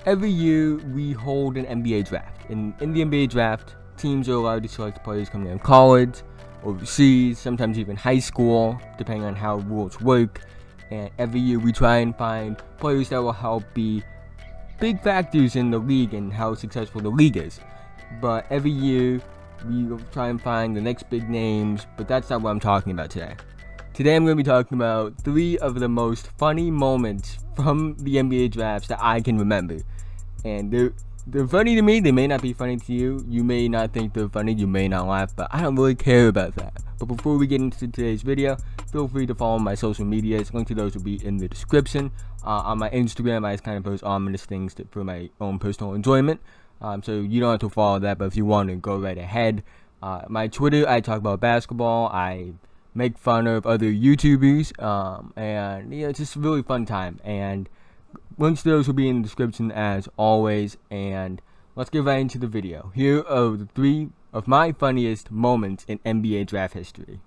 every year we hold an NBA draft. And in the NBA draft, teams are allowed to select players coming out of college, overseas, sometimes even high school, depending on how rules work. And every year we try and find players that will help be big factors in the league and how successful the league is. But every year we try and find the next big names, but that's not what I'm talking about today. Today I'm going to be talking about 3 of the most funny moments from the NBA drafts that I can remember. And they're funny to me, they may not be funny to you. You may not think they're funny, you may not laugh, but I don't really care about that. But before we get into today's video, feel free to follow my social medias. Link to those will be in the description. On my Instagram, I just kind of post ominous things for my own personal enjoyment. So you don't have to follow that, but if you want to, go right ahead. My Twitter, I talk about basketball. I make fun of other YouTubers, and it's just a really fun time. And links to those will be in the description as always. And let's get right into the video. Here are the 3 of my funniest moments in NBA draft history.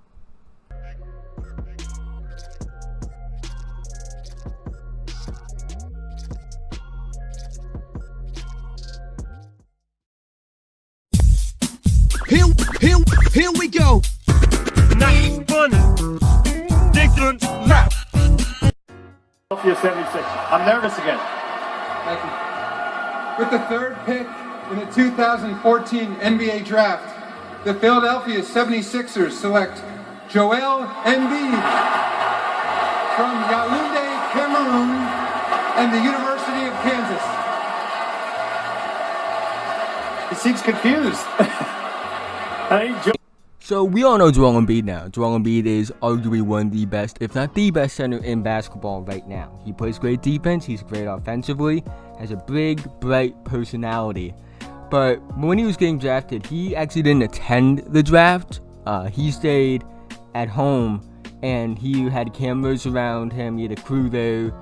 Here we go. Not funny. Different rap. Philadelphia 76. I'm nervous again. Thank you. With the 3rd pick in the 2014 NBA Draft, the Philadelphia 76ers select Joel Embiid from Yaoundé, Cameroon, and the University of Kansas. He seems confused. So we all know Joel Embiid now. Joel Embiid is arguably one of the best, if not the best center in basketball right now. He plays great defense, he's great offensively, has a big, bright personality. But when he was getting drafted, he actually didn't attend the draft. He stayed at home, and he had cameras around him, he had a crew there,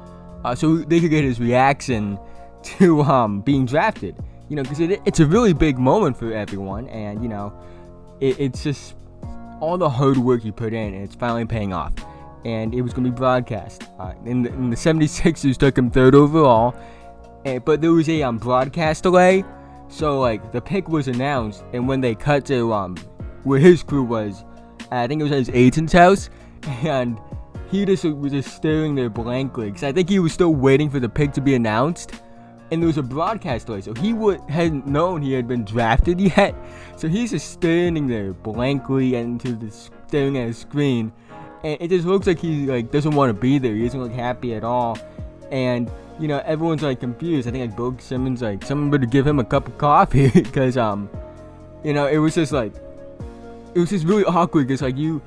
so they could get his reaction to being drafted. You know, because it's a really big moment for everyone, and you know, it's just all the hard work you put in, and it's finally paying off. And it was going to be broadcast. And the 76ers took him 3rd overall, but there was a broadcast delay. So like the pick was announced, and when they cut to where his crew was, I think it was at his agent's house, and he was just staring there blankly, because I think he was still waiting for the pick to be announced. And there was a broadcast delay, so he hadn't known he had been drafted yet. So he's just standing there blankly and staring at his screen, and it just looks like he doesn't want to be there. He doesn't look happy at all, and you know, everyone's confused. I think Bill Simmons someone better give him a cup of coffee because you know, it was just really awkward because again,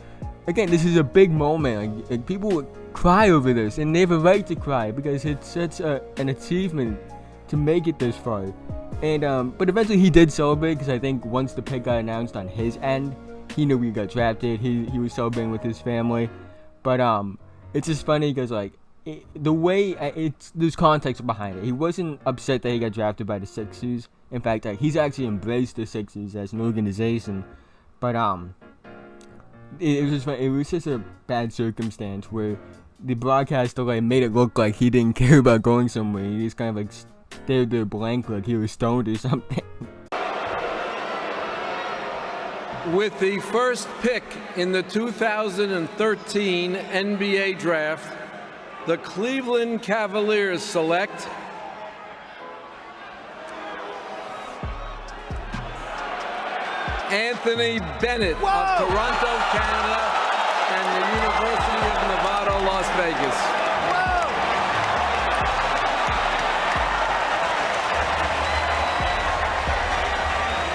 this is a big moment. Like people would cry over this, and they have a right to cry because it's such an achievement to make it this far. And but eventually he did celebrate, because I think once the pick got announced on his end, he knew he got drafted. He was celebrating with his family. But it's just funny because the way there's context behind it. He wasn't upset that he got drafted by the Sixers. In fact, he's actually embraced the Sixers as an organization. But it was just a bad circumstance where the broadcast delay made it look like he didn't care about going somewhere. He just kind of stared there blank like he was stoned or something. With the first pick in the 2013 NBA Draft, the Cleveland Cavaliers select Anthony Bennett of Toronto, Canada, and the University of Nevada, Las Vegas.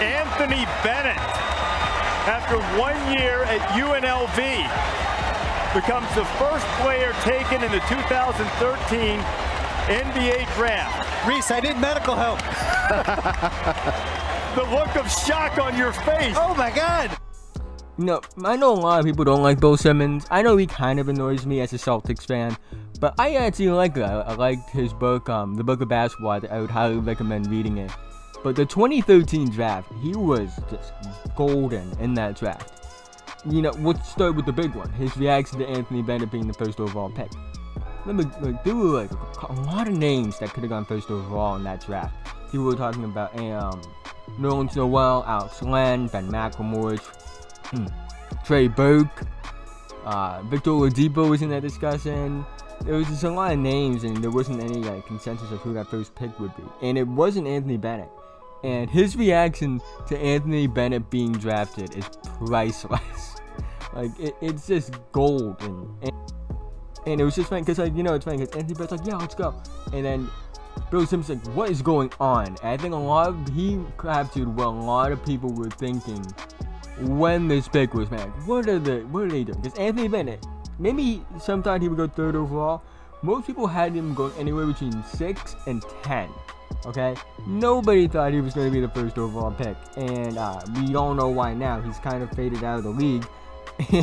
Anthony Bennett, after 1 year at UNLV, becomes the first player taken in the 2013 NBA Draft. Reese, I need medical help. The look of shock on your face. Oh my God. No, I know a lot of people don't like Bill Simmons. I know he kind of annoys me as a Celtics fan, but I actually like it. I liked his book, The Book of Basketball. I would highly recommend reading it. But the 2013 draft, he was just golden in that draft. You know, let's start with the big one. His reaction to Anthony Bennett being the first overall pick. remember, like, there were like a lot of names that could have gone first overall in that draft. People were talking about Nerlens Noel, Alex Len, Ben McLemore, Trey Burke, Victor Oladipo was in that discussion. There was just a lot of names, and there wasn't any like consensus of who that first pick would be. And it wasn't Anthony Bennett. And his reaction to Anthony Bennett being drafted is priceless. Like, it's just gold. And it was just funny, because, like, you know, it's funny, because Anthony Bennett's like, yeah, let's go. And then Bill Simmons like, what is going on? And I think he captured what a lot of people were thinking when this pick was made. What are they doing? Because Anthony Bennett, maybe sometime he would go 3rd overall. Most people had him going anywhere between 6 and 10. Okay? Nobody thought he was going to be the 1st overall pick. And we all know why now. He's kind of faded out of the league.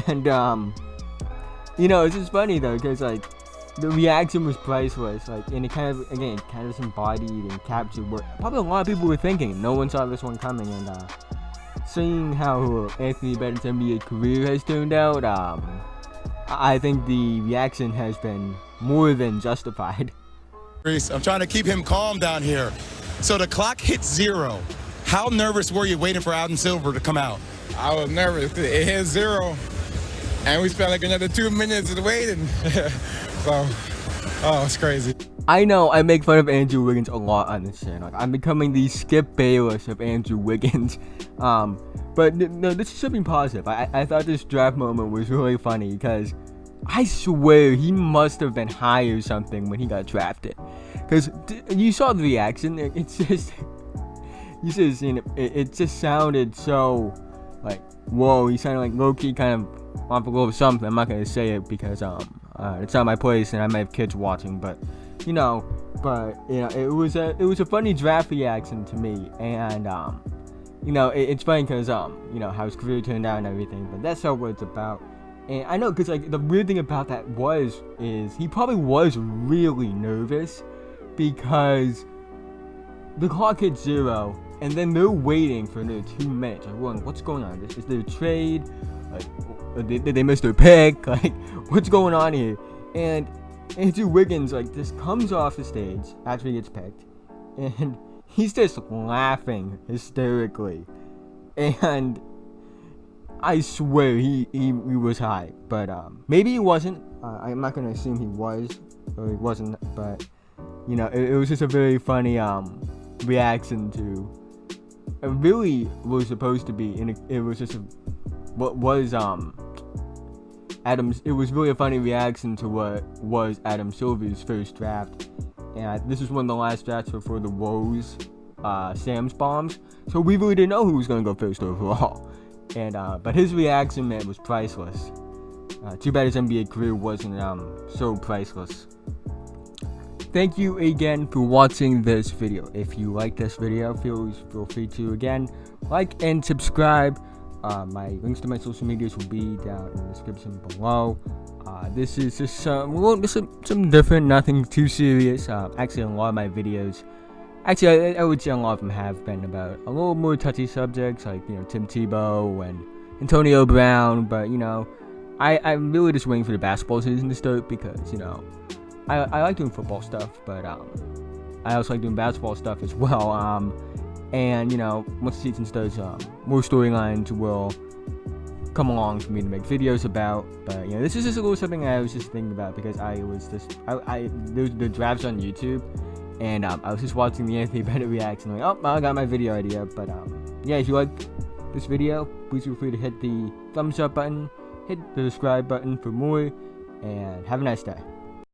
And, you know, it's just funny, though, because, like, the reaction was priceless. Like, and it kind of just embodied and captured what probably a lot of people were thinking. No one saw this one coming. And, seeing how Anthony Bennett's NBA career has turned out, I think the reaction has been more than justified. I'm trying to keep him calm down here. So the clock hit 0. How nervous were you waiting for Adam Silver to come out? I was nervous. It hit 0, and we spent like another 2 minutes waiting. So, it's crazy. I know I make fun of Andrew Wiggins a lot on this channel. I'm becoming the Skip Bayless of Andrew Wiggins. But no, this is something positive. I thought this draft moment was really funny because I swear he must have been high or something when he got drafted. Because you saw the reaction. It's just, you should have seen it. It just sounded so like, whoa. He sounded like low-key kind of off a little something. I'm not gonna say it because it's not my place and I might have kids watching. But you know, it was a funny draft reaction to me. And you know, it's funny because you know how his career turned out and everything. But that's not what it's about. And I know, because like the weird thing about that is he probably was really nervous because the clock hit 0 and then they're waiting for another 2 minutes. Like, what's going on? Is there a trade? Like, did they miss their pick? Like, what's going on here? And Andrew Wiggins like just comes off the stage after he gets picked, and he's just laughing hysterically, and I swear he was high, but maybe he wasn't. I'm not gonna assume he was or he wasn't, but you know, it was just a very funny reaction to. It really was supposed to be, and it was just what was Adams. It was really a funny reaction to what was Adam Silver's first draft, and this was one of the last drafts before the Rose Sam's bombs. So we really didn't know who was gonna go first overall. And but his reaction, man, was priceless. Too bad his NBA career wasn't so priceless. Thank you again for watching this video. If you like this video, feel free to again like and subscribe. My links to my social medias will be down in the description below. This is just some different, nothing too serious. Actually, a lot of my videos. Actually, I would say a lot of them have been about a little more touchy subjects, like, you know, Tim Tebow and Antonio Brown. But, you know, I'm really just waiting for the basketball season to start because, you know, I like doing football stuff, but I also like doing basketball stuff as well. And, you know, once the season starts, more storylines will come along for me to make videos about. But, you know, this is just a little something I was just thinking about because there's the drafts on YouTube. And I was just watching the Anthony Bennett reaction, like, oh, I got my video idea. But yeah, if you like this video, please feel free to hit the thumbs up button, hit the subscribe button for more, and have a nice day.